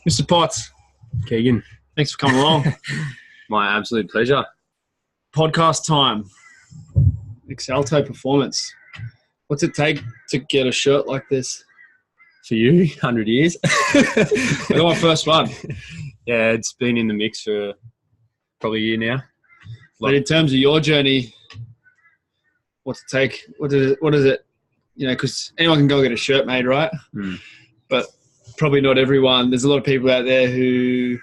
Mr. Potts, Keegan, thanks for coming along. my absolute pleasure. Podcast time. Exalto Performance. What's it take to get a shirt like this? For you, 100 years. I got my first one. Yeah, it's been in the mix for probably a year now. But in terms of your journey, what's it take? What is it? You know, because anyone can go get a shirt made, right? But probably not everyone. There's a lot of people out there who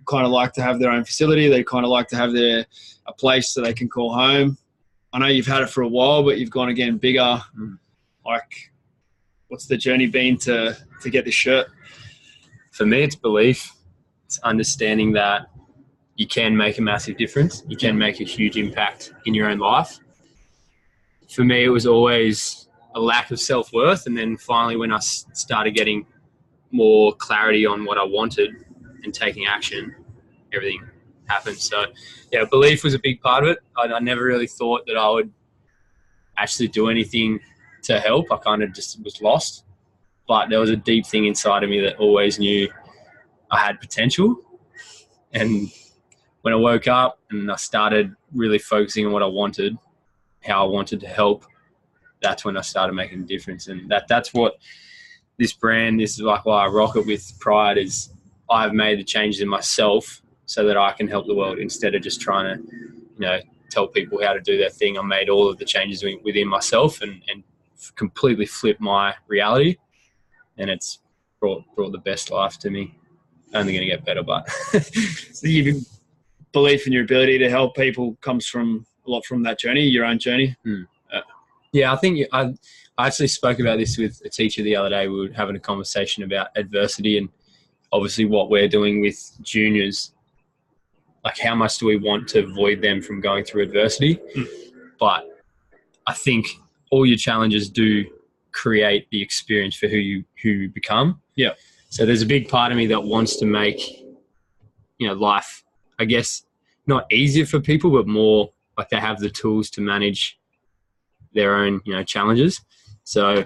kind of like to have their own facility. They kind of like to have a place that they can call home. I know you've had it for a while, but you've gone again bigger. Like, what's the journey been to get this shirt? For me, it's belief. It's understanding that you can make a massive difference. You can make a huge impact in your own life. For me, it was always a lack of self-worth. And then finally, when I started getting more clarity on what I wanted and taking action, everything happened. So, yeah, belief was a big part of it. I never really thought that I would actually do anything to help. I kind of just was lost. But there was a deep thing inside of me that always knew I had potential. And when I woke up and I started really focusing on what I wanted, how I wanted to help, that's when I started making a difference. And that's what this brand, this is like why I rock it with pride, is I've made the changes in myself so that I can help the world instead of just trying to, tell people how to do their thing. I made all of the changes within myself and completely flipped my reality. And it's brought the best life to me. Only going to get better, but so your belief in your ability to help people comes from a lot from that journey, your own journey. Yeah, I think I actually spoke about this with a teacher the other day. We were having a conversation about adversity and obviously what we're doing with juniors. Like, how much do we want to avoid them from going through adversity? But I think all your challenges do create the experience for who you become. Yeah. So there's a big part of me that wants to make, life, I guess, not easier for people, but more like they have the tools to manage their own, challenges. So,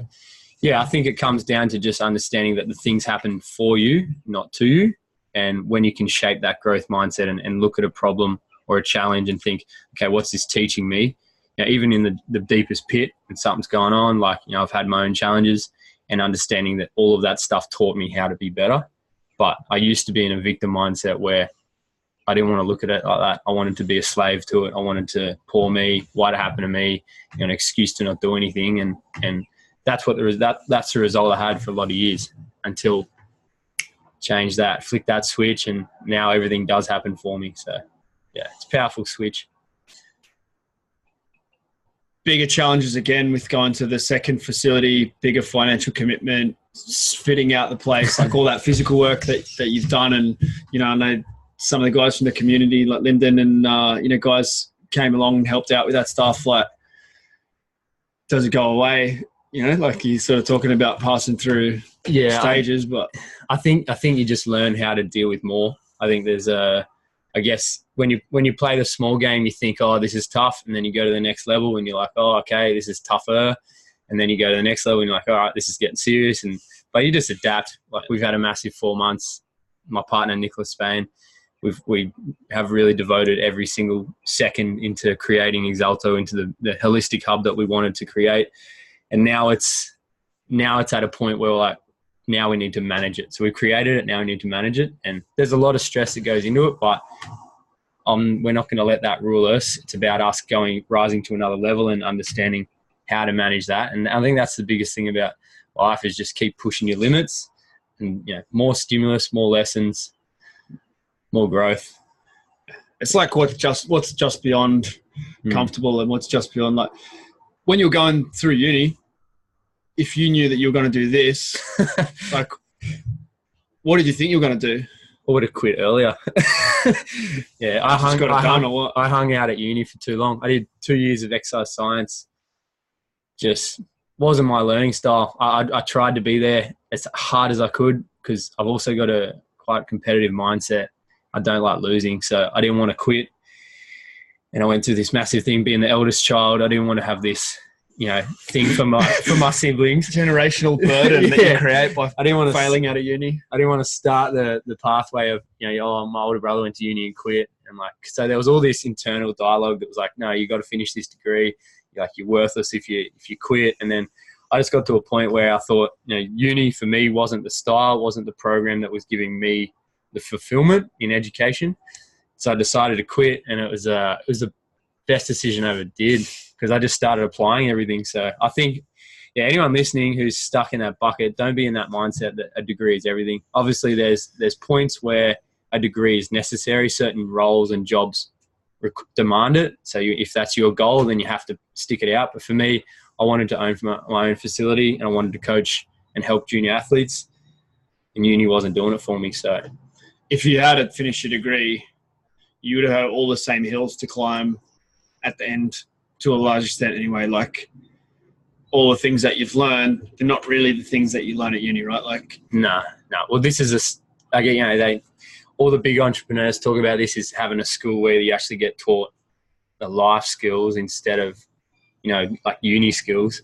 yeah, I think it comes down to just understanding that the things happen for you, not to you. And when you can shape that growth mindset and look at a problem or a challenge and think, okay, what's this teaching me? Even in the deepest pit and something's going on, like, I've had my own challenges, and understanding that all of that stuff taught me how to be better. But I used to be in a victim mindset where I didn't want to look at it like that. I wanted to be a slave to it. I wanted to, poor me, why'd it happen to me? An excuse to not do anything. And that's that's the result I had for a lot of years until change that, flick that switch, and now everything does happen for me. So, yeah, it's a powerful switch. Bigger challenges again with going to the second facility, bigger financial commitment, fitting out the place, like all that physical work that you've done. And, I know some of the guys from the community like Lyndon and, guys came along and helped out with that stuff. Like, does it go away? Like you're sort of talking about passing through stages, but I think you just learn how to deal with more. I think there's I guess when you play the small game, you think, oh, this is tough. And then you go to the next level and you're like, oh, okay, this is tougher. And then you go to the next level and you're like, all right, this is getting serious. But you just adapt. Like, we've had a massive 4 months. My partner, Nicholas Spain, we have really devoted every single second into creating Exalto into the holistic hub that we wanted to create. And now it's at a point where we're like, now we need to manage it. So we created it, now we need to manage it. And there's a lot of stress that goes into it, but we're not going to let that rule us. It's about us rising to another level and understanding how to manage that. And I think that's the biggest thing about life, is just keep pushing your limits and, more stimulus, more lessons, more growth. It's like what's just beyond comfortable and what's just beyond, like, when you're going through uni, if you knew that you were going to do this, like, what did you think you were going to do? I would have quit earlier. Yeah, I hung out at uni for too long. I did 2 years of exercise science. Just wasn't my learning style. I tried to be there as hard as I could because I've also got a quite competitive mindset. I don't like losing, so I didn't want to quit. And I went through this massive thing, being the eldest child. I didn't want to have this thing for my siblings. Generational burden that you create by I didn't want to failing out of uni. I didn't want to start the pathway of, my older brother went to uni and quit. And so there was all this internal dialogue that was like, no, you got to finish this degree. You're worthless if you quit. And then I just got to a point where I thought, uni for me wasn't the style, wasn't the program that was giving me the fulfillment in education. So I decided to quit, and it was the best decision I ever did, because I just started applying everything. So I think, anyone listening who's stuck in that bucket, don't be in that mindset that a degree is everything. Obviously, there's points where a degree is necessary. Certain roles and jobs demand it. So if that's your goal, then you have to stick it out. But for me, I wanted to own my own facility, and I wanted to coach and help junior athletes, and uni wasn't doing it for me. So if you had finished your degree, you would have had all the same hills to climb at the end, to a large extent anyway. Like, all the things that you've learned, they're not really the things that you learn at uni, right? Like, no. Well, this is all the big entrepreneurs talk about this, is having a school where you actually get taught the life skills instead of, like uni skills.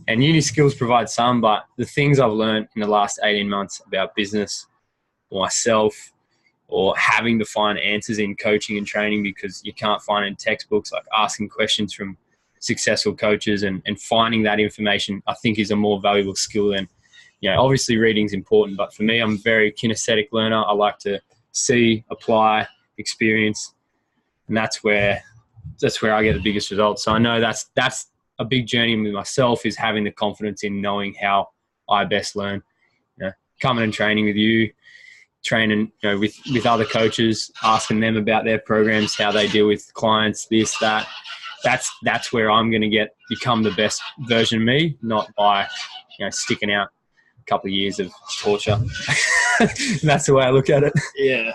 And uni skills provide some, but the things I've learned in the last 18 months about business, or myself, or having to find answers in coaching and training because you can't find it in textbooks, like asking questions from successful coaches and finding that information, I think is a more valuable skill than, obviously reading's important, but for me, I'm a very kinesthetic learner. I like to see, apply, experience, and that's where I get the biggest results. So I know that's a big journey with myself, is having the confidence in knowing how I best learn. Coming and training with you, training with other coaches, asking them about their programs, how they deal with clients, this, that. That's where I'm going to become the best version of me, not by sticking out a couple of years of torture. That's the way I look at it. Yeah.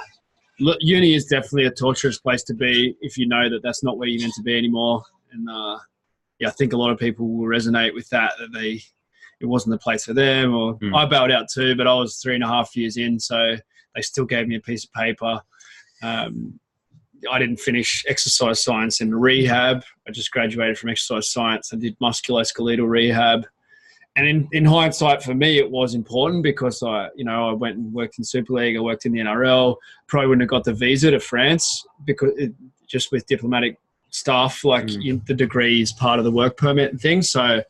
Look, uni is definitely a torturous place to be if you know that that's not where you're meant to be anymore. And I think a lot of people will resonate with that it wasn't the place for them. Or I bailed out too, but I was 3.5 years in, so they still gave me a piece of paper. I didn't finish exercise science in rehab. I just graduated from exercise science. I did musculoskeletal rehab. And in hindsight, for me, it was important because I went and worked in Super League. I worked in the NRL. Probably wouldn't have got the visa to France because just with diplomatic stuff, the degree is part of the work permit and things. So,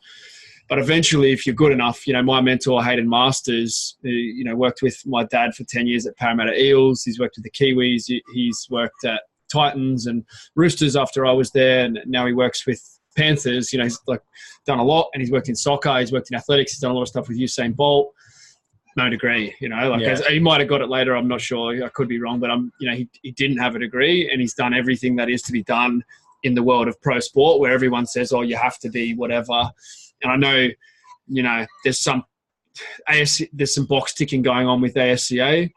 but eventually, if you're good enough, my mentor, Hayden Masters, who, worked with my dad for 10 years at Parramatta Eels. He's worked with the Kiwis. He's worked at Titans and Roosters after I was there. And now he works with Panthers. He's done a lot, and he's worked in soccer. He's worked in athletics. He's done a lot of stuff with Usain Bolt. No degree, he might have got it later. I'm not sure. I could be wrong, but he didn't have a degree, and he's done everything that is to be done in the world of pro sport, where everyone says, "Oh, you have to be whatever." And I know, there's some box ticking going on with ASCA.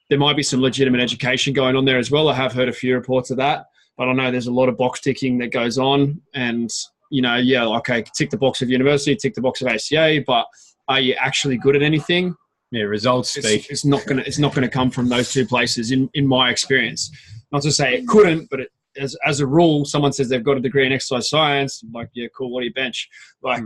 There might be some legitimate education going on there as well. I have heard a few reports of that, but I know there's a lot of box ticking that goes on. And, tick the box of university, tick the box of ACA, but are you actually good at anything? Yeah, results speak. It's not gonna come from those two places in my experience. Not to say it couldn't, but as a rule, someone says they've got a degree in exercise science, like, yeah, cool, what do you bench? I've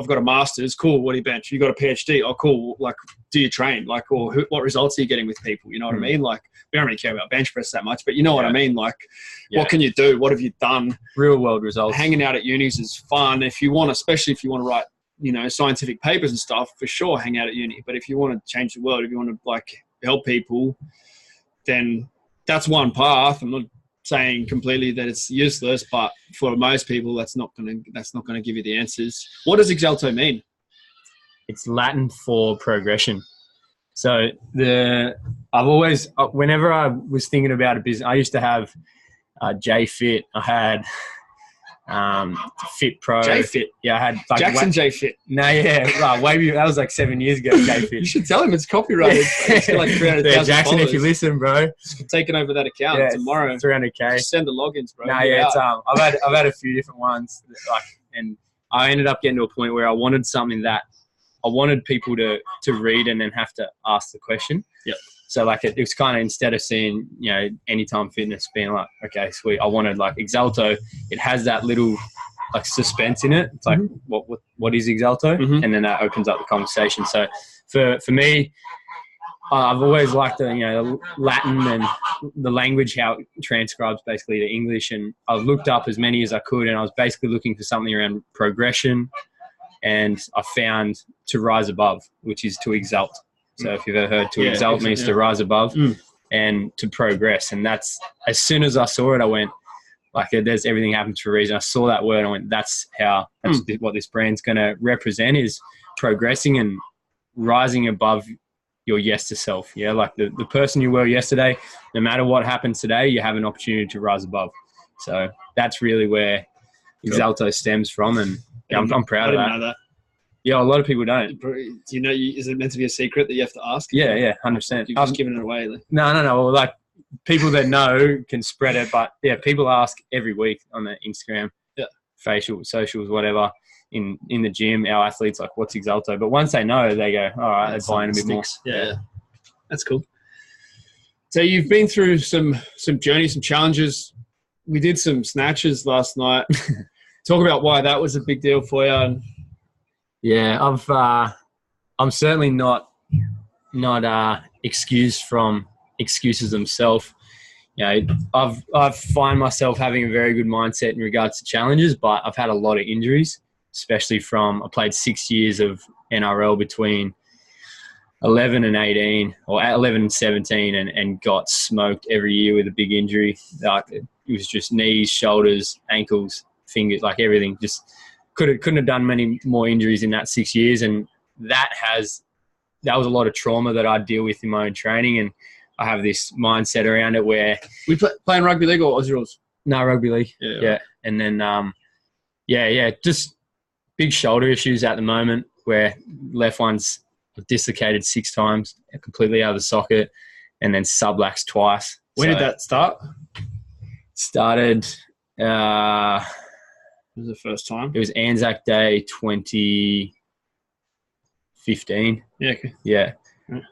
got a master's, cool, what do you bench? You got a PhD, oh, cool, like, do you train? Like, or what results are you getting with people? You know what I mean? Like, we don't really care about bench press that much, but you know what I mean? Like, what can you do? What have you done? Real world results. Hanging out at unis is fun. If you want, especially if you want to write, scientific papers and stuff, for sure, hang out at uni. But if you want to change the world, if you want to, help people, then that's one path. I'm not saying completely that it's useless, but for most people, that's not gonna give you the answers. What does Exalto mean? It's Latin for progression. So whenever I was thinking about a business, I used to have JFit. I had Fit Pro. JFit. Yeah, I had Jackson JFit. No, yeah, that was like 7 years ago. JFit. You should tell him it's copyrighted. It's got like 300,000 Jackson, followers. if you listen, bro, taking over that account tomorrow. 300K. Just send the logins, bro. No, yeah, it's I've had a few different ones, and I ended up getting to a point where I wanted something that I wanted people to read and then have to ask the question. Yep. So it was kind of, instead of seeing, Anytime Fitness being like, okay, sweet, I wanted Exalto. It has that little like suspense in it. It's like, what is Exalto? Mhm. And then that opens up the conversation. So for me, I've always liked the Latin and the language, how it transcribes basically to English. And I've looked up as many as I could, and I was basically looking for something around progression. And I found to rise above, which is to exalt. So if you've ever heard to exalt means to rise above and to progress. And that's, as soon as I saw it, I went, like, there's everything happens for a reason. I saw that word and I went, that's what this brand's going to represent, is progressing and rising above your yes to self. Yeah. Like the person you were yesterday, no matter what happens today, you have an opportunity to rise above. So that's really where Exalto stems from. And I'm proud of that. I didn't know that. Yeah, a lot of people don't. Do you know, is it meant to be a secret that you have to ask? Yeah, 100%. You've just given it away. No. Well, like, people that know can spread it, but yeah, people ask every week on the Instagram, facial, socials, whatever, in the gym, our athletes, like, what's Exalto? But once they know, they go, all right, they're buying a bit more. Yeah, that's cool. So you've been through some journeys, some challenges. We did some snatches last night. Talk about why that was a big deal for you. Yeah, I'm certainly not excused from excuses themselves. You know, I find myself having a very good mindset in regards to challenges, but I've had a lot of injuries, especially I played 6 years of NRL between 11 and 18, or 11 and 17, and got smoked every year with a big injury. Like, it was just knees, shoulders, ankles, fingers, like everything. Just couldn't have done many more injuries in that 6 years, and that was a lot of trauma that I deal with in my own training. And I have this mindset around it where we playing rugby league or Aussie rules? No, rugby league. Yeah. And then just big shoulder issues at the moment, where left one's dislocated 6 times, completely out of the socket, and then subluxed twice. When did that start? Started. It was the first time. It was Anzac Day 2015. Yeah. Okay.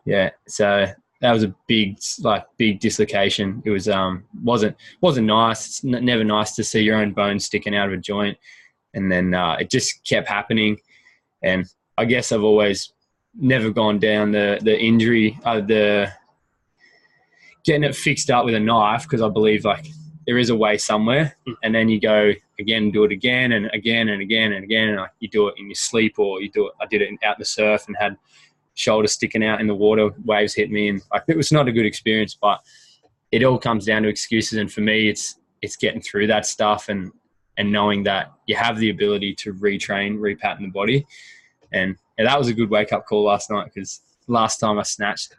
Yeah. So that was a big dislocation. It was wasn't nice. It's never nice to see your own bones sticking out of a joint, and then it just kept happening. And I guess I've always never gone down the injury, the getting it fixed up with a knife, because I believe, like, there is a way somewhere, and then you go again and do it again and again and again and again, and like, you do it in your sleep, or you do it. I did it out in the surf and had shoulders sticking out in the water, waves hit me, and like, it was not a good experience. But it all comes down to excuses, and for me, it's getting through that stuff and knowing that you have the ability to retrain, repattern the body, and that was a good wake up call last night, because last time I snatched,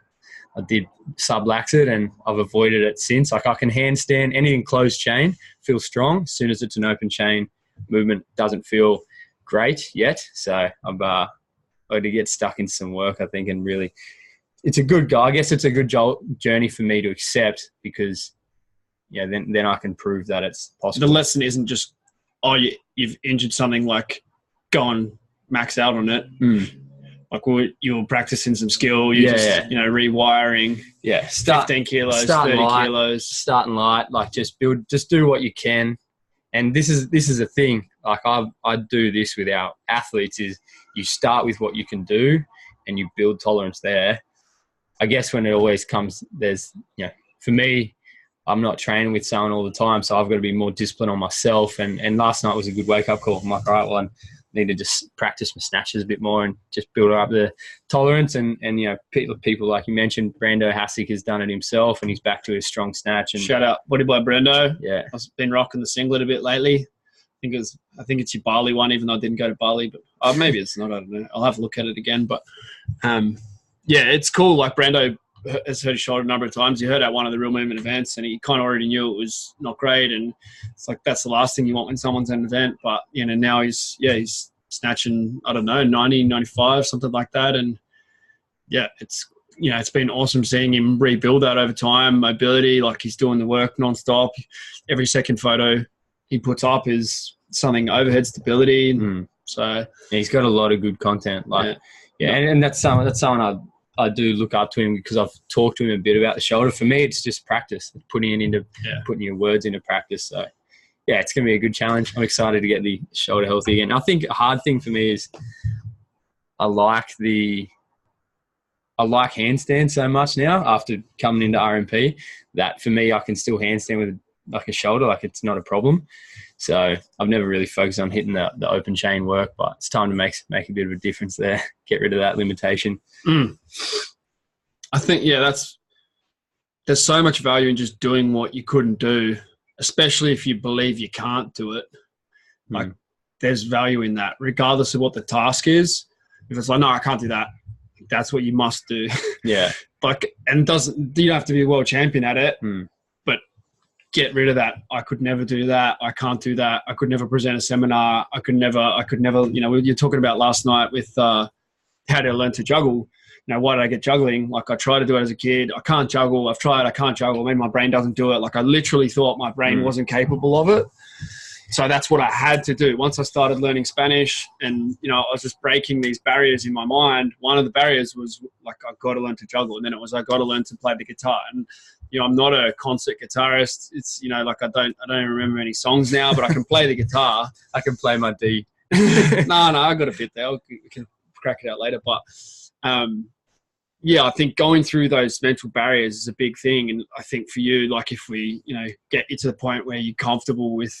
I did sublux it, and I've avoided it since. Like, I can handstand anything closed chain, feel strong. As soon as it's an open chain, movement doesn't feel great yet. So I'm going to get stuck in some work, I think, and really, it's a good goal. I guess it's a good journey for me to accept, because then I can prove that it's possible. The lesson isn't just, you've injured something, like, go and max out on it. Like, you're practicing some skill, rewiring. Yeah, 15 kilos, 30 kilos. Starting light, like, just do what you can. And this is a thing. Like, I do this with our athletes, is you start with what you can do and you build tolerance there. I guess when it always comes, for me, I'm not training with someone all the time, so I've got to be more disciplined on myself. And last night was a good wake-up call. I'm like, all right, well, I need to just practice my snatches a bit more and just build up the tolerance. And people like you mentioned, Brando Hassick has done it himself, and he's back to his strong snatch. And shout out Body by Brando. Yeah, I've been rocking the singlet a bit lately. I think it's your Bali one, even though I didn't go to Bali, but maybe it's not. I don't know. I'll have a look at it again. But it's cool. Like, Brando has hurt his shoulder a number of times. He hurt at one of the Real Movement events, and he kind of already knew it was not great. And it's like, that's the last thing you want when someone's at an event. But now he's snatching, I don't know, 90, 95, something like that. And it's been awesome seeing him rebuild that over time. Mobility, like, he's doing the work nonstop. Every second photo he puts up is something overhead stability. So he's got a lot of good content. And that's someone I do look up to him, because I've talked to him a bit about the shoulder. For me, it's just practice, putting your words into practice. So yeah, it's going to be a good challenge. I'm excited to get the shoulder healthy again. I think a hard thing for me is I like handstand so much now after coming into RMP that for me, I can still handstand with like a shoulder, like it's not a problem. So I've never really focused on hitting the open chain work, but it's time to make a bit of a difference there. Get rid of that limitation. I think, there's so much value in just doing what you couldn't do, especially if you believe you can't do it. Like there's value in that, regardless of what the task is. If it's like, no, I can't do that, that's what you must do. Yeah. Like, and you don't have to be a world champion at it, but get rid of that. I could never do that. I can't do that. I could never present a seminar. I could never, you're talking about last night with how did I learn to juggle? Why did I get juggling? Like I tried to do it as a kid. I can't juggle. I've tried. I can't juggle. Maybe my brain doesn't do it. Like I literally thought my brain wasn't capable of it. So that's what I had to do. Once I started learning Spanish and, I was just breaking these barriers in my mind. One of the barriers was like, I've got to learn to juggle. And then it was, I got to learn to play the guitar. And, I'm not a concert guitarist. It's, like I don't even remember any songs now, but I can play the guitar. I can play my D. No, I got a bit there. We can crack it out later. But, I think going through those mental barriers is a big thing. And I think for you, like if we, get you to the point where you're comfortable with,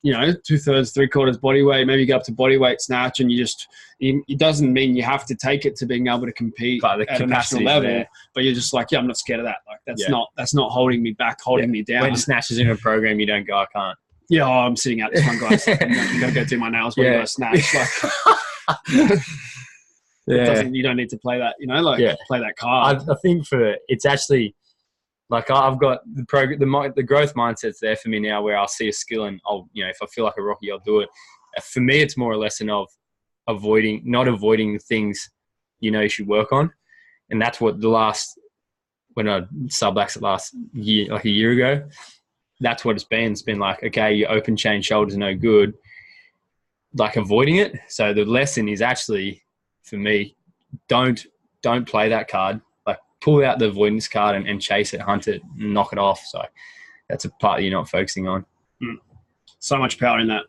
2/3, 3/4 body weight, maybe get up to body weight snatch, and it doesn't mean you have to take it to being able to compete at a national level, there. But you're just like, I'm not scared of that. Like that's not holding me back, holding me down. When snatches in a program, you don't go, I can't. Yeah, I'm sitting out this one, guys. I'm going to go do my nails when you go snatch. Like, you don't need to play that, play that card. I think it's actually, like I've got the growth mindset's there for me now where I'll see a skill and I'll, if I feel like a Rocky, I'll do it. For me, it's more a lesson of not avoiding the things, you should work on. And that's what when I sub-laxed last year, like a year ago, that's what it's been. It's been like, okay, your open chain shoulders are no good, like avoiding it. So the lesson is actually, for me, don't play that card. Pull out the avoidance card and chase it, hunt it, and knock it off. So that's a part that you're not focusing on. So much power in that.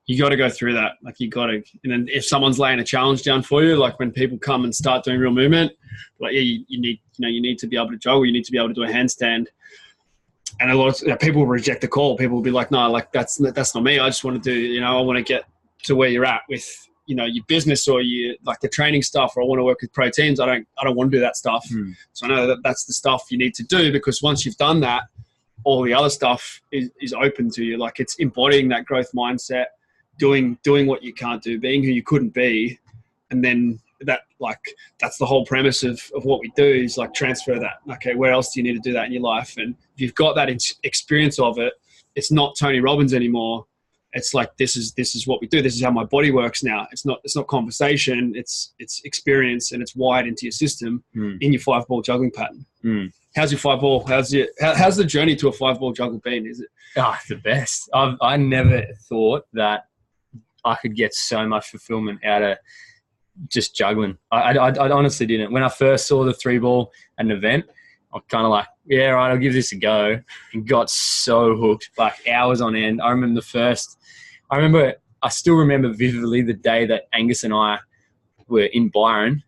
You got to go through that. Like you got to, and then if someone's laying a challenge down for you, like when people come and start doing real movement, like you need to be able to juggle. You need to be able to do a handstand. And a lot of people reject the call. People will be like, no, like that's not me. I just want to do, I want to get to where you're at with, your business or like the training stuff, or I want to work with pro teams. I don't want to do that stuff. So I know that's the stuff you need to do, because once you've done that, all the other stuff is open to you. Like it's embodying that growth mindset, doing what you can't do, being who you couldn't be. And then that's the whole premise of what we do is like transfer that. Okay, where else do you need to do that in your life? And if you've got that experience of it, it's not Tony Robbins anymore. It's like, this is what we do. This is how my body works now. It's not conversation. It's experience, and it's wired into your system in your 5-ball juggling pattern. How's your 5-ball? How's the journey to a 5-ball juggle been? Is it? Oh, the best. I never thought that I could get so much fulfillment out of just juggling. I honestly didn't. When I first saw the 3-ball at an event, I'm kind of like, yeah, right, I'll give this a go, and got so hooked, like hours on end. I still remember vividly the day that Angus and I were in Byron,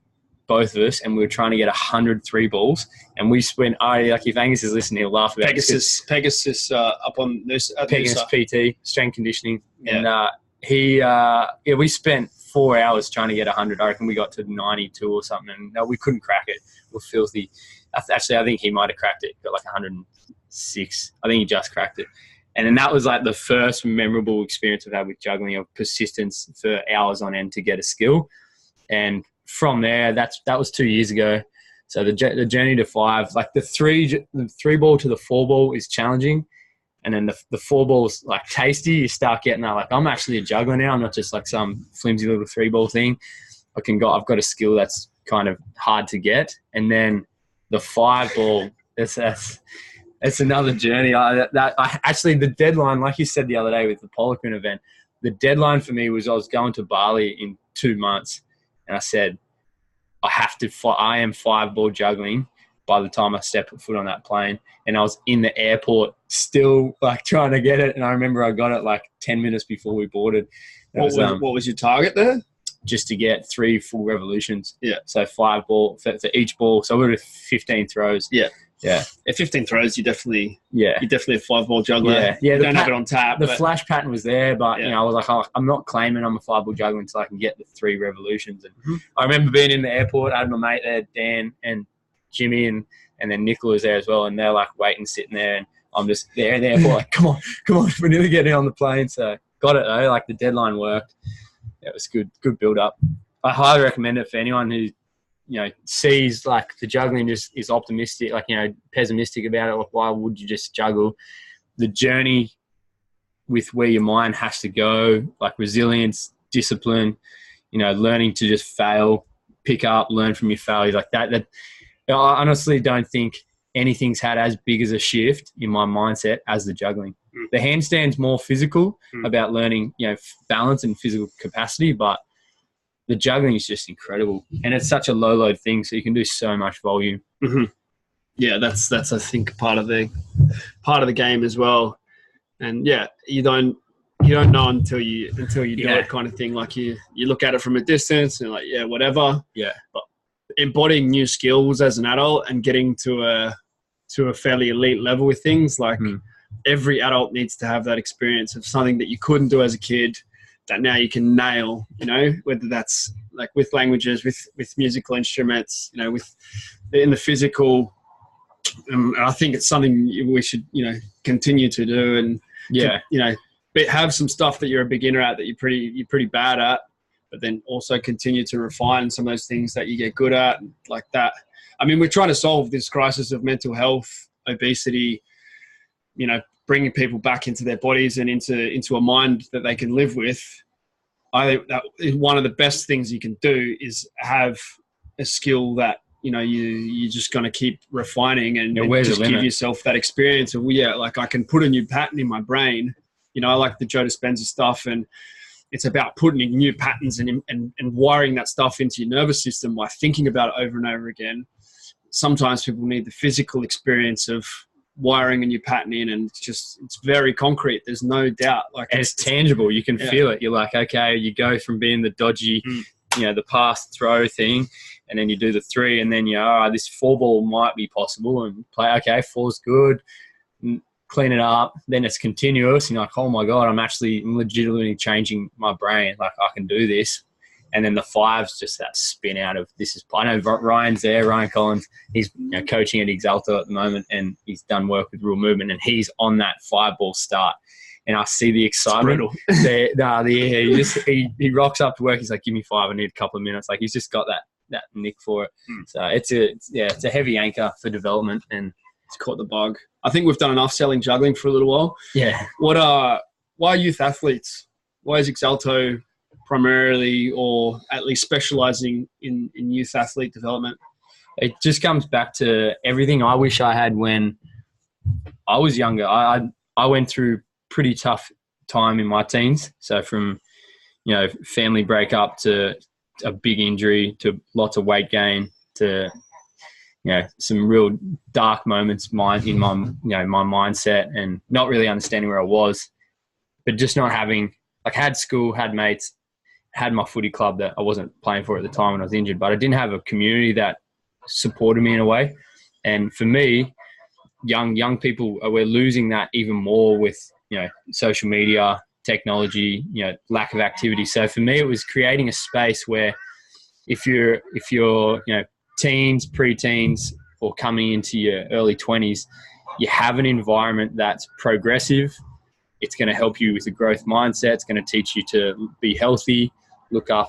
both of us, and we were trying to get 100 3-balls. And we spent, like if Angus is listening, he'll laugh about Pegasus up on this. Pegasus PT, strength conditioning. Yeah. And we spent 4 hours trying to get 100. I reckon we got to 92 or something, and no, we couldn't crack it. We're filthy. Actually, I think he might have cracked it. Got like 106. I think he just cracked it. And then that was like the first memorable experience I've had with juggling, of persistence for hours on end to get a skill. And from there, that was 2 years ago. So the journey to 5, like the 3-ball to the 4-ball is challenging. And then the 4-ball is like tasty. You start getting that, like, I'm actually a juggler now. I'm not just like some flimsy little 3-ball thing. I've got a skill that's kind of hard to get. And then the 5-ball, it's another journey. Actually, the deadline, like you said the other day with the Poliquin event, the deadline for me was I was going to Bali in 2 months, and I said, I am 5-ball juggling by the time I stepped foot on that plane. And I was in the airport still like trying to get it. And I remember I got it like 10 minutes before we boarded. What was your target there? Just to get 3 full revolutions. Yeah. So 5 ball for each ball. So we were 15 throws. Yeah. Yeah. At 15 throws, you're definitely a 5-ball juggler. Yeah. You don't have it on tap. The flash pattern was there, but Yeah. I was like, oh, I'm not claiming I'm a 5-ball juggler until I can get the 3 revolutions. And I remember being in the airport. I had my mate there, Dan and Jimmy, and then Nicola was there as well. And they're like waiting, sitting there, and I'm just there in the airport, like, come on, we're nearly getting on the plane. So got it though. Like the deadline worked. Yeah, it was good build up. I highly recommend it for anyone who, sees like the juggling just is optimistic, like, pessimistic about it. Like, why would you just juggle? The journey with where your mind has to go, like resilience, discipline, learning to just fail, pick up, learn from your failures, like that. I honestly don't think anything's had as big as a shift in my mindset as the juggling. The handstand's more physical, about learning, balance and physical capacity, but the juggling is just incredible. And it's such a low load thing, so you can do so much volume. Mm-hmm. Yeah, that's I think part of the game as well. And yeah, you don't know until you do it, kind of thing. Like you look at it from a distance and like, yeah, whatever. Yeah. But embodying new skills as an adult and getting to a fairly elite level with things, like every adult needs to have that experience of something that you couldn't do as a kid that now you can nail, whether that's like with languages, with musical instruments, in the physical. I think it's something we should, continue to do, and have some stuff that you're a beginner at that you're pretty bad at, but then also continue to refine some of those things that you get good at, like that. I mean, we're trying to solve this crisis of mental health, obesity, bringing people back into their bodies and into a mind that they can live with. I think that one of the best things you can do is have a skill that, you're just going to keep refining and just give yourself that experience of, like I can put a new pattern in my brain. I like the Joe Dispenza stuff, and it's about putting in new patterns and wiring that stuff into your nervous system by thinking about it over and over again. Sometimes people need the physical experience of wiring a new pattern in, and it's very concrete. There's no doubt. Like it's tangible. You can feel it. You're like, okay, you go from being the dodgy, the pass throw thing, and then you do the 3, and then this 4-ball might be possible, and play, okay, 4's good, clean it up. Then it's continuous, and you're like, oh my God, I'm legitimately changing my brain. Like I can do this. And then the 5's just that spin out of this is. I know Ryan's there, Ryan Collins. He's coaching at Exalto at the moment, and he's done work with Real Movement, and he's on that 5-ball start. And I see the excitement. He rocks up to work. He's like, "Give me 5. I need a couple of minutes." Like he's just got that nick for it. So it's a heavy anchor for development, and it's caught the bug. I think we've done enough selling juggling for a little while. Yeah. Why youth athletes? Why is Exalto primarily, or at least specializing in youth athlete development? It just comes back to everything I wish I had when I was younger. I went through pretty tough time in my teens. So from, family breakup to a big injury to lots of weight gain to, some real dark moments in my mindset and not really understanding where I was, but just not having, like, had school, had mates, had my footy club that I wasn't playing for at the time when I was injured, but I didn't have a community that supported me in a way. And for me, young people, we're losing that even more with, social media, technology, lack of activity. So for me, it was creating a space where if you're teens, pre-teens, or coming into your early 20s, you have an environment that's progressive. It's going to help you with a growth mindset. It's going to teach you to be healthy, look up,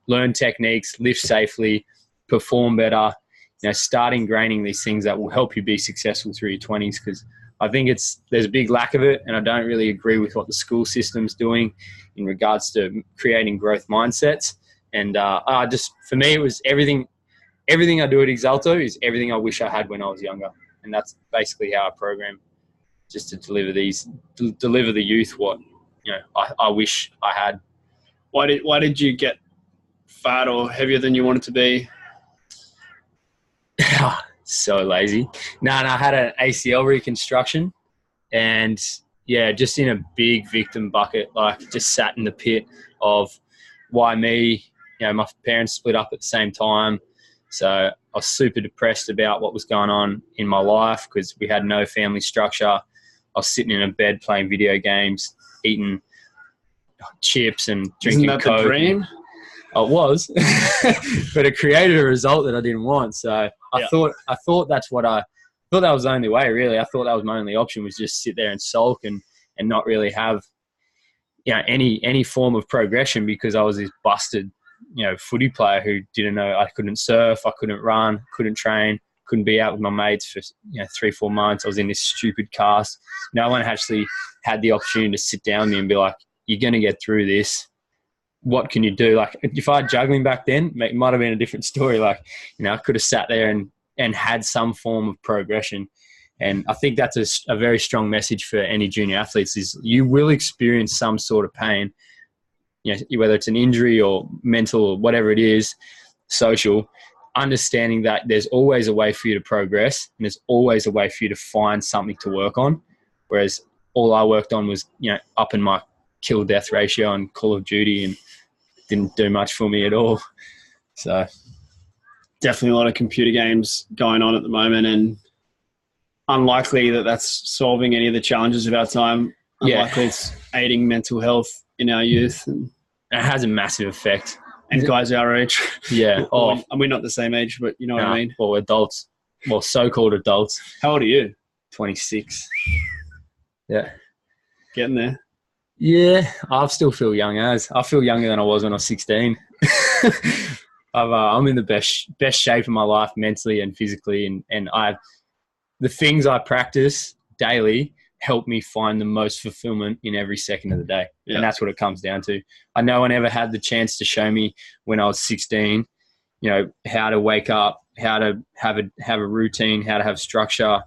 learn techniques, lift safely, perform better, start ingraining these things that will help you be successful through your 20s. Because I think there's a big lack of it, and I don't really agree with what the school system's doing in regards to creating growth mindsets. And for me, it was everything I do at Exalto is everything I wish I had when I was younger. And that's basically how I program, just to deliver the youth what, I wish I had. Why did you get fat or heavier than you wanted to be? So lazy. No, I had an ACL reconstruction, and yeah, just in a big victim bucket, like just sat in the pit of why me. You know, my parents split up at the same time, so I was super depressed about what was going on in my life because we had no family structure. I was sitting in a bed playing video games, eating chips and drinking Isn't that Coke. the dream? It was, but it created a result that I didn't want. So I thought that was the only way, really. I thought that was my only option, was just sit there and sulk and not really have, you know, any form of progression, because I was this busted, you know, footy player who didn't know. I couldn't surf, I couldn't run, couldn't train, couldn't be out with my mates for, you know, 3-4 months. I was in this stupid cast. No one actually had the opportunity to sit down with me and be like, you're going to get through this. What can you do? Like, if I had juggling back then, it might have been a different story. Like, you know, I could have sat there and had some form of progression. And I think that's a very strong message for any junior athletes, is you will experience some sort of pain, you know, whether it's an injury or mental or whatever it is, social, understanding that there's always a way for you to progress and there's always a way for you to find something to work on. Whereas all I worked on was, you know, upping my kill death ratio on Call of Duty, and didn't do much for me at all. So Definitely a lot of computer games going on at the moment, and unlikely that that's solving any of the challenges of our time. Unlikely it's aiding mental health in our youth. And it has a massive effect. And guys our age. Yeah. And we're not the same age, but you know what I mean? Well, adults. Well, so-called adults. How old are you? 26. Yeah. Getting there. Yeah, I still feel young I feel younger than I was when I was 16. I'm in the best shape of my life, mentally and physically, and the things I practice daily help me find the most fulfillment in every second of the day. Yeah. And that's what it comes down to. I no one ever had the chance to show me when I was 16, you know, how to wake up, how to have a routine, how to have structure,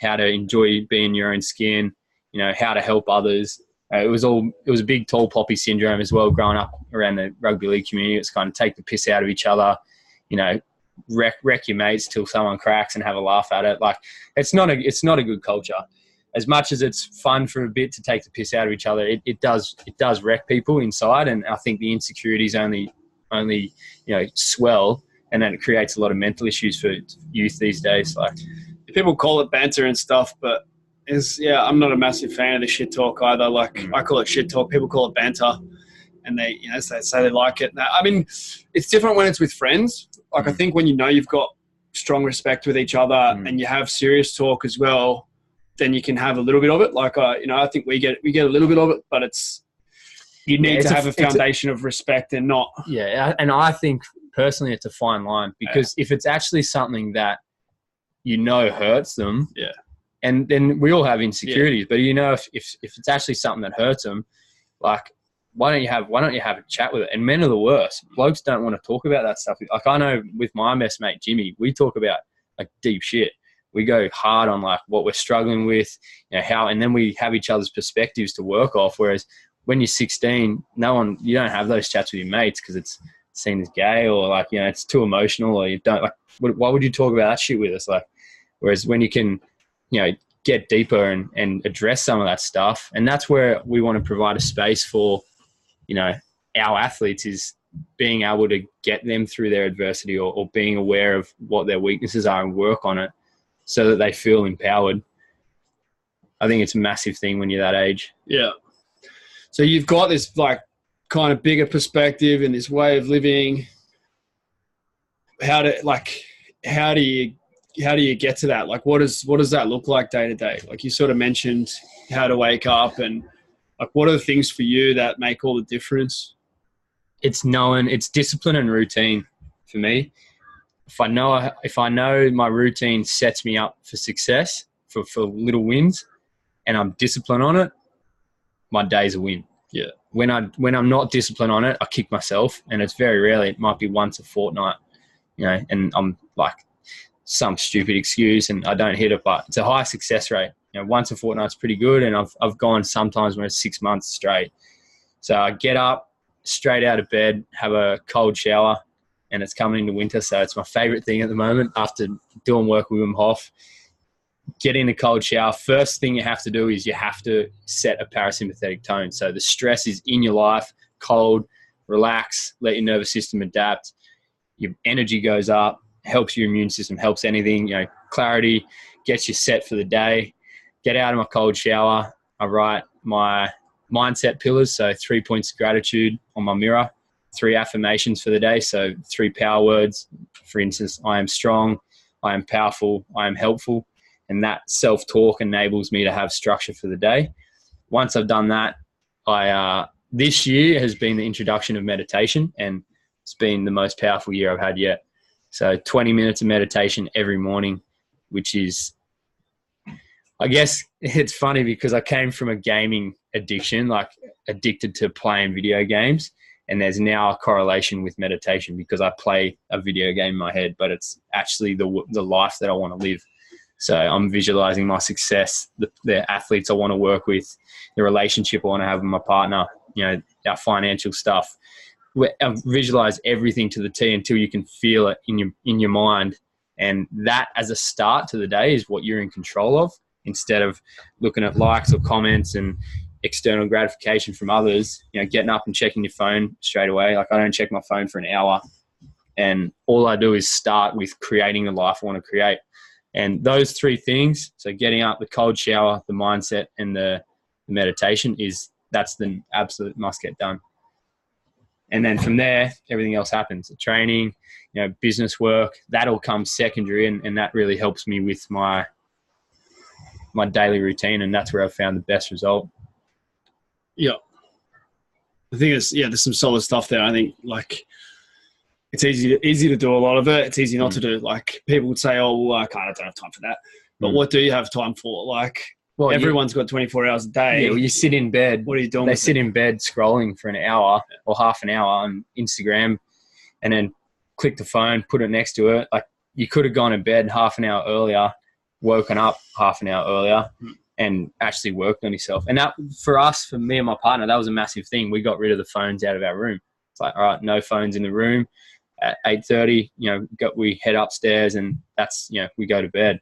how to enjoy being in your own skin, you know, how to help others. It was a big tall poppy syndrome as well, growing up around the rugby league community. It's kind of take the piss out of each other, you know, wreck your mates till someone cracks and have a laugh at it. Like, it's not a good culture. As much as it's fun for a bit to take the piss out of each other, it does wreck people inside. And I think the insecurities only, you know, swell, and then it creates a lot of mental issues for youth these days. Like, people call it banter and stuff, but I'm not a massive fan of the shit talk either. Like, I call it shit talk. People call it banter, and they, you know, say they like it. Now, I mean, it's different when it's with friends. Like, I think when you know you've got strong respect with each other and you have serious talk as well, then you can have a little bit of it. Like, you know, I think we get a little bit of it, but you need to have a foundation of respect and not. Yeah, and I think personally it's a fine line, because if it's actually something that you know hurts them, and then we all have insecurities, but you know, if it's actually something that hurts them, like, why don't you have a chat with it? And men are the worst. Blokes don't want to talk about that stuff. Like, I know with my best mate Jimmy, we talk about like deep shit. We go hard on like what we're struggling with, you know, and then we have each other's perspectives to work off. Whereas when you're 16, you don't have those chats with your mates because it's seen as gay, or like, you know, it's too emotional, or you don't like. Why would you talk about that shit with us? Like, whereas when you can, you know, get deeper and address some of that stuff, and that's where we want to provide a space for, you know, our athletes, is being able to get them through their adversity, or being aware of what their weaknesses are and work on it so that they feel empowered. I think it's a massive thing when you're that age. Yeah. So you've got this like kind of bigger perspective and this way of living. How do you get to that? Like, what does that look like day to day? Like, you sort of mentioned how to wake up, and like, what are the things for you that make all the difference? It's discipline and routine for me. If I know my routine sets me up for success, for little wins, and I'm disciplined on it, my day's a win. Yeah. When I'm not disciplined on it, I kick myself, and it's very rarely. It might be once a fortnight, you know, and I'm like some stupid excuse and I don't hit it, but it's a high success rate. You know, once a fortnight's pretty good, and I've gone sometimes when it's 6 months straight. So I get up straight out of bed, have a cold shower, and it's coming into winter, so it's my favorite thing at the moment. After doing work with Wim Hof, get in a cold shower. First thing you have to do is you have to set a parasympathetic tone. So the stress is in your life, cold, relax, let your nervous system adapt. Your energy goes up, helps your immune system, helps anything, clarity, gets you set for the day. Get out of my cold shower. I write my mindset pillars, so 3 points of gratitude on my mirror, 3 affirmations for the day, so 3 power words. For instance, I am strong, I am powerful, I am helpful. And that self-talk enables me to have structure for the day. Once I've done that, this year has been the introduction of meditation, and it's been the most powerful year I've had yet. So 20 minutes of meditation every morning, which is, I guess it's funny because I came from a gaming addiction, like addicted to playing video games. And there's now a correlation with meditation because I play a video game in my head, but it's actually the life that I want to live. So I'm visualizing my success, the athletes I want to work with, the relationship I want to have with my partner, our financial stuff. I visualize everything to the T until you can feel it in your mind. And that as a start to the day is what you're in control of, instead of looking at likes or comments and external gratification from others, getting up and checking your phone straight away. Like I don't check my phone for an hour, and all I do is start with creating the life I want to create. And those 3 things, so getting up, the cold shower, the mindset, and the meditation, that's the absolute must get done. And then from there, everything else happens. The training, business work, that all comes secondary, and that really helps me with my daily routine, and that's where I've found the best result. Yeah. The thing is, there's some solid stuff there. I think it's easy to do a lot of it. It's easy not to do. Like people would say, "Oh, well, I don't have time for that." But what do you have time for? Everyone's got 24 hours a day. Yeah, well, you sit in bed. What are you doing? They sit in bed scrolling for an hour or half an hour on Instagram, and then click the phone, put it next to it. Like you could have gone to bed half an hour earlier, woken up half an hour earlier, and actually worked on yourself. And that, for me and my partner, that was a massive thing. We got rid of the phones out of our room. It's like, all right, no phones in the room. At 8:30, we head upstairs, and that's, we go to bed.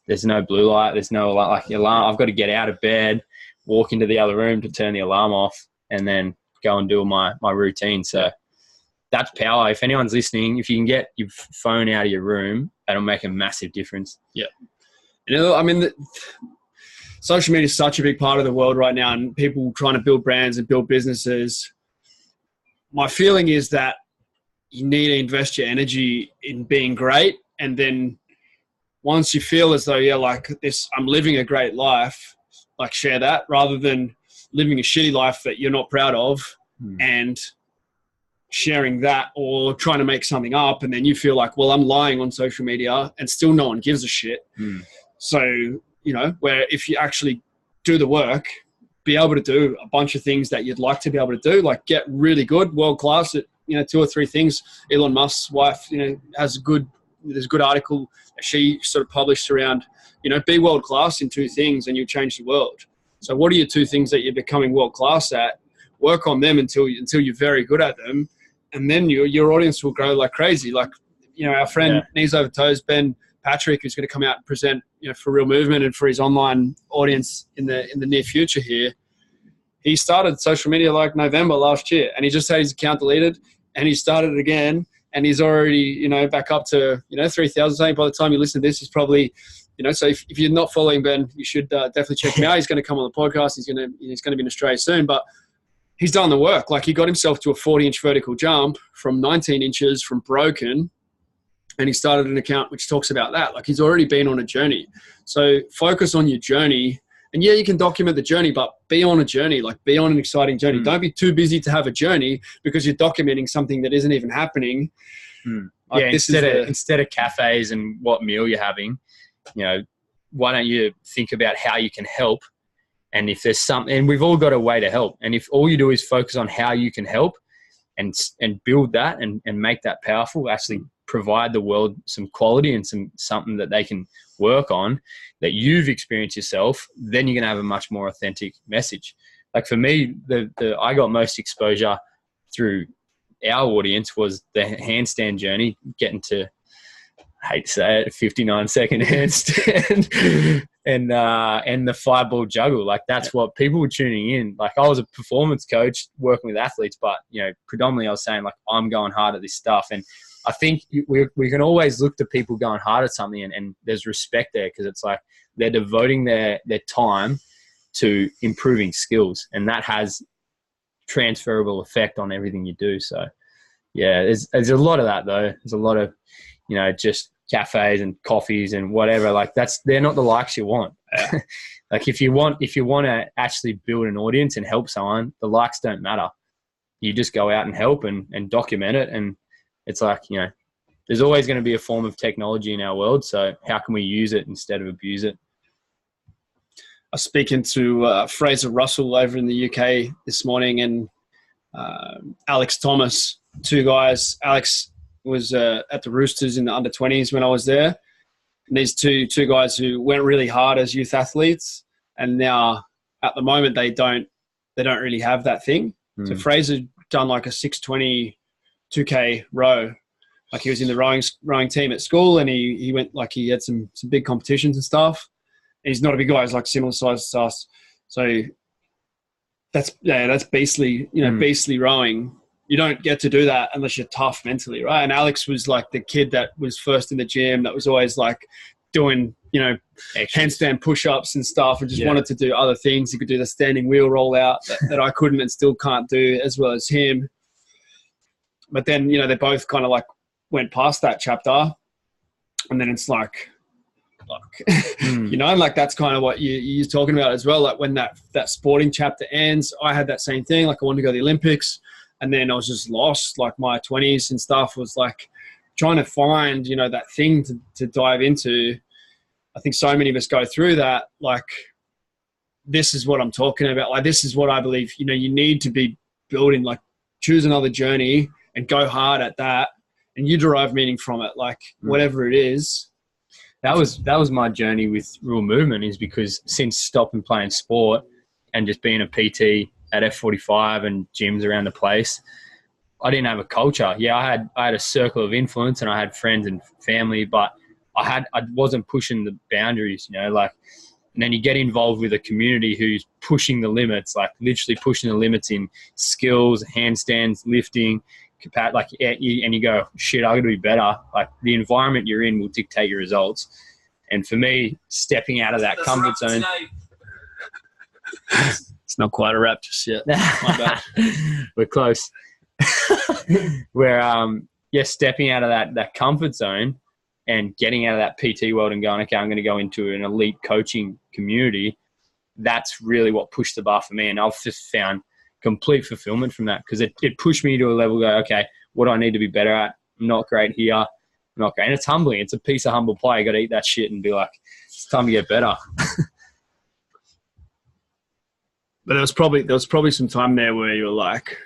There's no blue light. There's no alarm. I've got to get out of bed, walk into the other room to turn the alarm off, and then go and do my routine. So that's power. If anyone's listening, if you can get your phone out of your room, that'll make a massive difference. Yeah. Social media is such a big part of the world right now, and people trying to build brands and build businesses. My feeling is that you need to invest your energy in being great, and then once you feel as though I'm living a great life, share that, rather than living a shitty life that you're not proud of and sharing that, or trying to make something up, and then you feel like, well, I'm lying on social media and still no one gives a shit. So where if you actually do the work, be able to do a bunch of things that you'd like to be able to do, like get really good, world class at 2 or 3 things. Elon Musk's wife, there's a good article that she sort of published around, be world class in 2 things and you change the world. So what are your 2 things that you're becoming world class at? Work on them until you're very good at them, and then your audience will grow like crazy. Our friend Knees Over Toes, Ben Patrick, who's going to come out and present, for Real Movement and for his online audience in the near future here. He started social media November last year, and he just had his account deleted, and he started it again, and he's already, back up to, 3,000 something. By the time you listen to this, he's probably, so if you're not following Ben, you should definitely check him out. He's going to come on the podcast. He's going to be in Australia soon, but he's done the work. He got himself to a 40-inch vertical jump from 19 inches from broken, and he started an account which talks about that. He's already been on a journey. So focus on your journey. And yeah, you can document the journey, but be on a journey, be on an exciting journey. Don't be too busy to have a journey because you're documenting something that isn't even happening. Instead of cafes and what meal you're having, why don't you think about how you can help? And if there's something, and we've all got a way to help. And if all you do is focus on how you can help and build that and make that powerful, actually provide the world some quality and something that they can work on that you've experienced yourself, then you're going to have a much more authentic message. For me, I got most exposure through our audience was the handstand journey, getting to, I hate to say it, 59-second handstand and the 5-ball juggle. Like that's what people were tuning in. Like I was a performance coach working with athletes, but predominantly I was saying like, I'm going hard at this stuff. And I think we can always look to people going hard at something and there's respect there, because it's like they're devoting their time to improving skills, and that has transferable effect on everything you do. So yeah, there's a lot of that though. There's a lot of, just cafes and coffees and whatever. Like they're not the likes you want. Like if you want to actually build an audience and help someone, the likes don't matter. You just go out and help and document it. And it's like, there's always going to be a form of technology in our world. So how can we use it instead of abuse it? I was speaking to Fraser Russell over in the UK this morning, and Alex Thomas, two guys. Alex was at the Roosters in the under-20s when I was there. And these two guys who went really hard as youth athletes, and now at the moment they don't really have that thing. So Fraser done like a 6:20 2K row. Like he was in the rowing team at school, and he went, like he had some big competitions and stuff. He's not a big guy. He's like similar size to us. So that's beastly, beastly rowing. You don't get to do that unless you're tough mentally, right? And Alex was like the kid that was first in the gym, that was always like doing, handstand push-ups and stuff, and just wanted to do other things. He could do the standing wheel rollout that I couldn't and still can't do as well as him. But then, they both kind of like went past that chapter, and then it's like, like that's kind of what you're talking about as well. Like when that sporting chapter ends, I had that same thing. Like I wanted to go to the Olympics, and then I was just lost. Like my 20s and stuff was like trying to find, that thing to dive into. I think so many of us go through that. Like this is what I'm talking about. Like this is what I believe, you need to be building, like choose another journey and go hard at that, and you derive meaning from it. Like whatever it is. That was my journey with Real Movement, is because since stopping playing sport and just being a PT at F45 and gyms around the place, I didn't have a culture. Yeah, I had a circle of influence and I had friends and family, but I wasn't pushing the boundaries, and then you get involved with a community who's pushing the limits, like literally pushing the limits in skills, handstands, lifting, and you go, shit, I got to be better. Like the environment you're in will dictate your results. And for me, stepping out of that comfort zone. It's not quite a wrap just yet. My bad. We're close. Where, stepping out of that comfort zone and getting out of that PT world and going, okay, I'm going to go into an elite coaching community. That's really what pushed the bar for me. And I've just found complete fulfillment from that, because it pushed me to a level, go, okay, what do I need to be better at? I'm not great here. I'm not great. And it's humbling. It's a piece of humble pie. You got to eat that shit and be like, it's time to get better. But there was probably some time there where you were like,